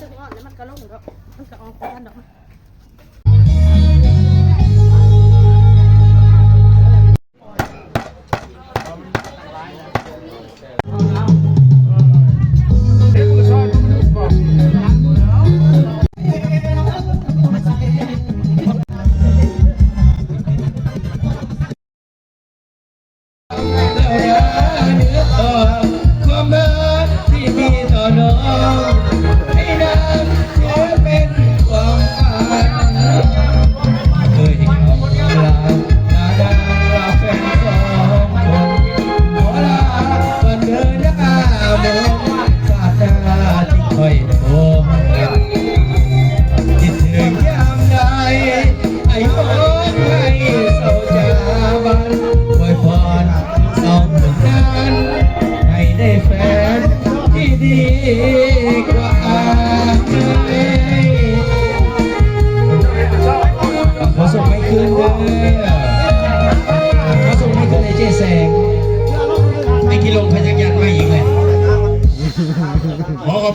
ซึ่งอ่อนแล้วมันก็ลงดอกมันก็ออกกันดอกเขาส่งไม่คืนเด้อเขาส่งไม่คืนไอ้เจ๊แสงไอ้กิโลพยักยันมาอีกเลยขอขอบ